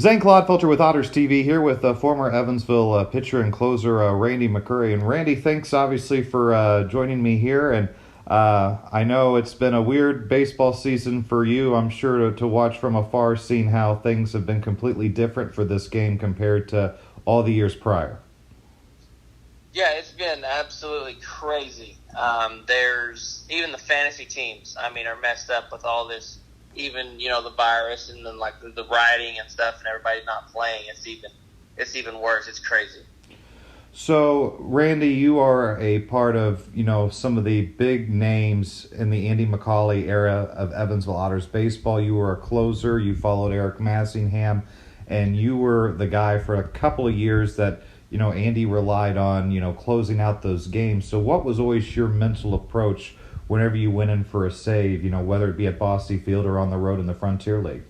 Zane Clodfelter with Otters TV here with former Evansville pitcher and closer Randy McCurry. And Randy, thanks obviously for joining me here. And I know it's been a weird baseball season for you, I'm sure, to watch from afar, seeing how things have been completely different for this game compared to all the years prior. Yeah, it's been absolutely crazy. There's even the fantasy teams, are messed up with all this. Even the virus and then like the rioting and stuff, and everybody not playing. It's even worse. It's crazy. So, Randy, you are a part of some of the big names in the Andy McCauley era of Evansville Otters baseball. You were a closer. You followed Eric Massingham, and you were the guy for a couple of years that Andy relied on closing out those games. So, what was always your mental approach whenever you went in for a save, whether it be at Bosse Field or on the road in the Frontier League?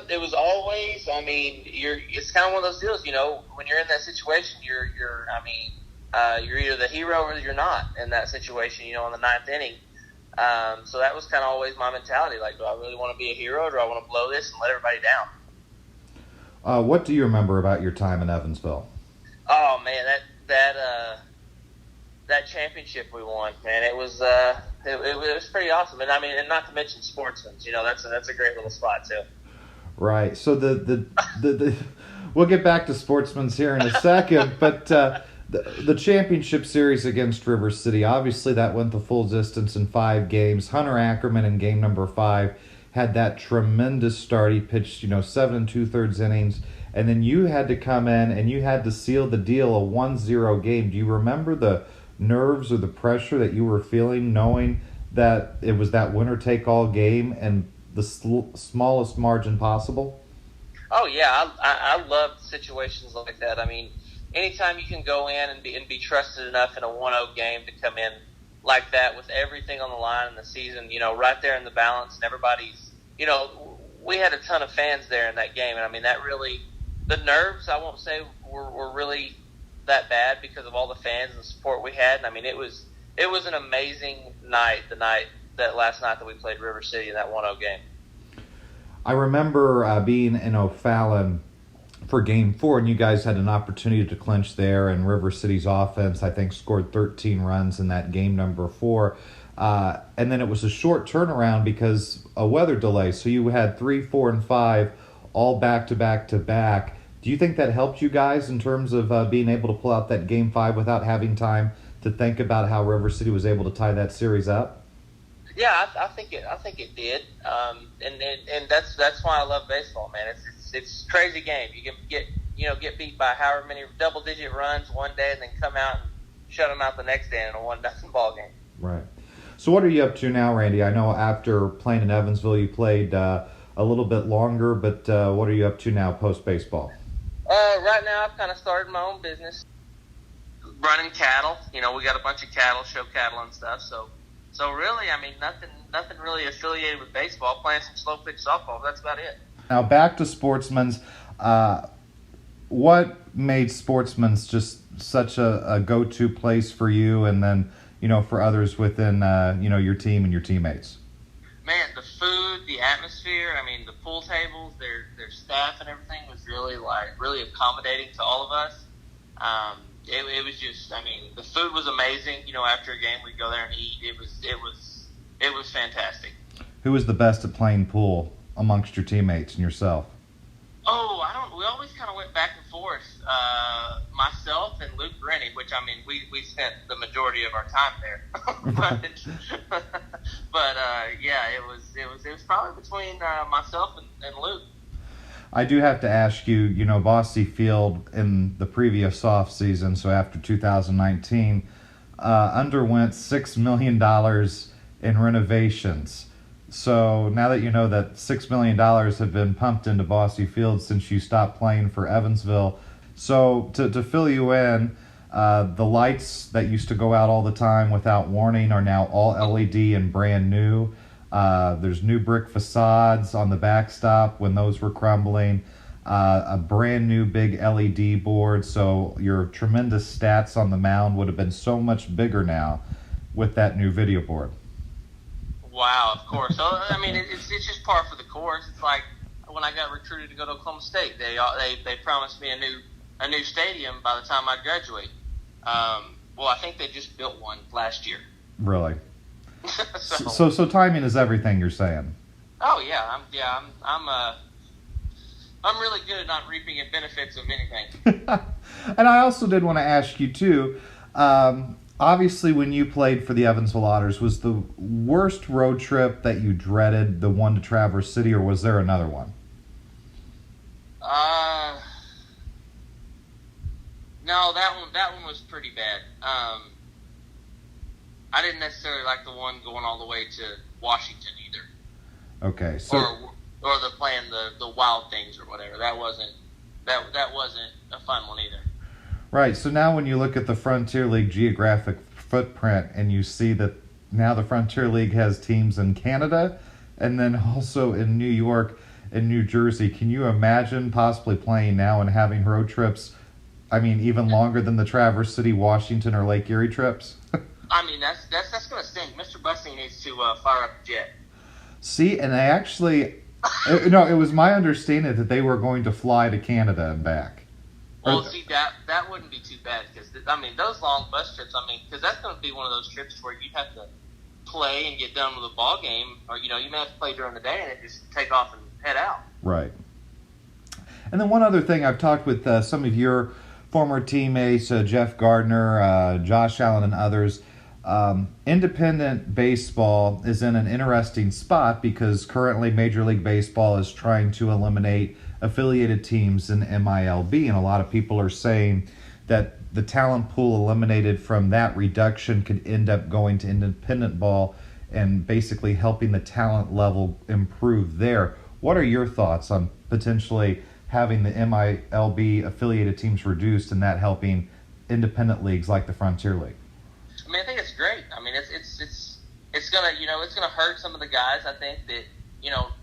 It was always, it's kind of one of those deals, when you're in that situation, you're either the hero or you're not in that situation, in the ninth inning. So that was kind of always my mentality. Like, do I really want to be a hero, or do I want to blow this and let everybody down? What do you remember about your time in Evansville? Oh man, that championship we won, man, it was pretty awesome. And and not to mention Sportsman's, that's a great little spot too. Right. So the we'll get back to Sportsman's here in a second, but the championship series against River City, obviously that went the full distance in 5 games. Hunter Ackerman in game number 5 had that tremendous start. He pitched 7 2/3 innings, and then you had to come in and you had to seal the deal, a 1-0 game. Do you remember the nerves or the pressure that you were feeling, knowing that it was that winner-take-all game and the smallest margin possible? Oh yeah, I love situations like that. Anytime you can go in and be trusted enough in a 1-0 game to come in like that with everything on the line in the season, right there in the balance, and everybody's, we had a ton of fans there in that game, and that really, the nerves, I won't say were really that bad because of all the fans and the support we had. And it was an amazing night, last night that we played River City in that 1-0 game. I remember being in O'Fallon for Game 4, and you guys had an opportunity to clinch there, and River City's offense, I think, scored 13 runs in that game number 4. And then it was a short turnaround because a weather delay. So you had 3, 4, and 5 all back-to-back. Do you think that helped you guys in terms of being able to pull out that Game 5 without having time to think about how River City was able to tie that series up? Yeah, I think it did, and that's why I love baseball, man. It's a crazy game. You can get beat by however many double-digit runs one day, and then come out and shut them out the next day in a 1-0 ball game. Right. So what are you up to now, Randy? I know after playing in Evansville, you played a little bit longer, but what are you up to now post-baseball? Right now, I've kind of started my own business, running cattle. We got a bunch of cattle, show cattle and stuff. So really, nothing really affiliated with baseball. Playing some slow pitch softball. That's about it. Now back to Sportsman's. What made Sportsman's just such a go-to place for you, and then for others within your team and your teammates? Man, the food, the atmosphere, the pool tables, their staff and everything was really accommodating to all of us. It was just, the food was amazing. After a game, we'd go there and eat. It was fantastic. Who was the best at playing pool amongst your teammates and yourself? We always kind of went back and forth. Myself and Luke Rennie, which we spent the majority of our time there. but yeah, it was probably between myself and Luke. I do have to ask you, Bosse Field in the previous off season, so after 2019, underwent $6 million in renovations. So now that you know that $6 million have been pumped into Bosse Field since you stopped playing for Evansville, so to fill you in, the lights that used to go out all the time without warning are now all LED and brand new. There's new brick facades on the backstop when those were crumbling. A brand new big LED board, so your tremendous stats on the mound would have been so much bigger now with that new video board. Wow, of course. So, it's just par for the course. It's like when I got recruited to go to Oklahoma State. They promised me a new stadium by the time I graduate. Well, I think they just built one last year. Really? So timing is everything, you're saying? Oh yeah, I'm really good at not reaping the benefits of anything. And I also did want to ask you too. Obviously, when you played for the Evansville Otters, was the worst road trip that you dreaded the one to Traverse City, or was there another one? No, that one was pretty bad. I didn't necessarily like the one going all the way to Washington either. Okay, so or the playing the Wild Things or whatever. That wasn't a fun one either. Right. So now when you look at the Frontier League geographic footprint and you see that now the Frontier League has teams in Canada and then also in New York and New Jersey, can you imagine possibly playing now and having road trips, I mean, even longer than the Traverse City, Washington, or Lake Erie trips? I mean, that's going to stink. Mr. Bussing needs to fire up the jet. See, and I actually, it was my understanding that they were going to fly to Canada and back. Well, see, that wouldn't be too bad because, I mean, those long bus trips, I mean, because that's going to be one of those trips where you have to play and get done with a ball game, or, you may have to play during the day and then just take off and head out. Right. And then one other thing, I've talked with some of your former teammates, Jeff Gardner, Josh Allen, and others. Independent baseball is in an interesting spot because currently Major League Baseball is trying to eliminate affiliated teams in MILB, and a lot of people are saying that the talent pool eliminated from that reduction could end up going to independent ball and basically helping the talent level improve there. What are your thoughts on potentially having the MILB affiliated teams reduced and that helping independent leagues like the Frontier League? I mean, I think it's great. I mean, it's gonna it's gonna hurt some of the guys. I think that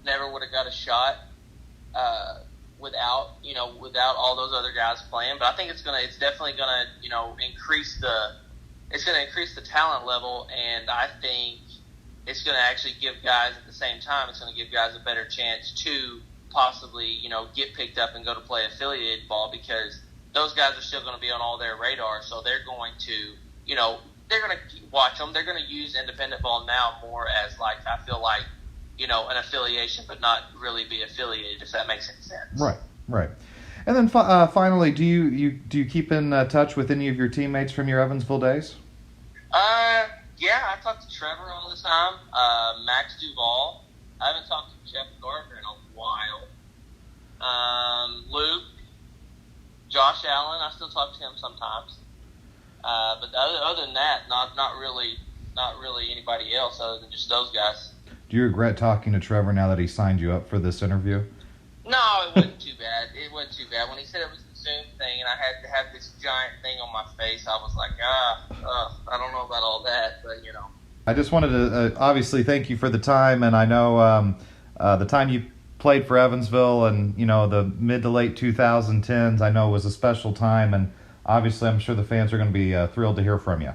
never would have got a shot without all those other guys playing. But I think it's definitely gonna increase the talent level, and I think it's gonna actually give guys at the same time. It's gonna give guys a better chance to possibly get picked up and go to play affiliated ball because those guys are still going to be on all their radar. So they're going to they're going to watch them. They're going to use independent ball now more as I feel like an affiliation, but not really be affiliated, if that makes any sense. Right. And then finally, do you keep in touch with any of your teammates from your Evansville days? Yeah, I talk to Trevor all the time. Max Duval. I haven't talked to Jeff Gardner in a while. Luke, Josh Allen. I still talk to him sometimes. But other than that, not really anybody else other than just those guys. Do you regret talking to Trevor now that he signed you up for this interview? No, it wasn't too bad. When he said it was the Zoom thing and I had to have this giant thing on my face, I was like, I don't know about all that, but I just wanted to obviously thank you for the time, and I know the time you played for Evansville and the mid to late 2010s I know was a special time, and obviously I'm sure the fans are going to be thrilled to hear from you.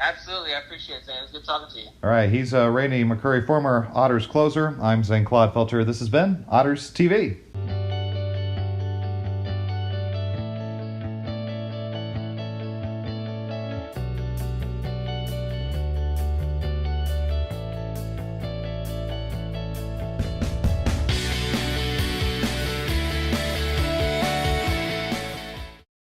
Absolutely, I appreciate it, Zane. It's good talking to you. All right, he's Randy McCurry, former Otters closer. I'm Zane Clodfelter. This has been Otters TV.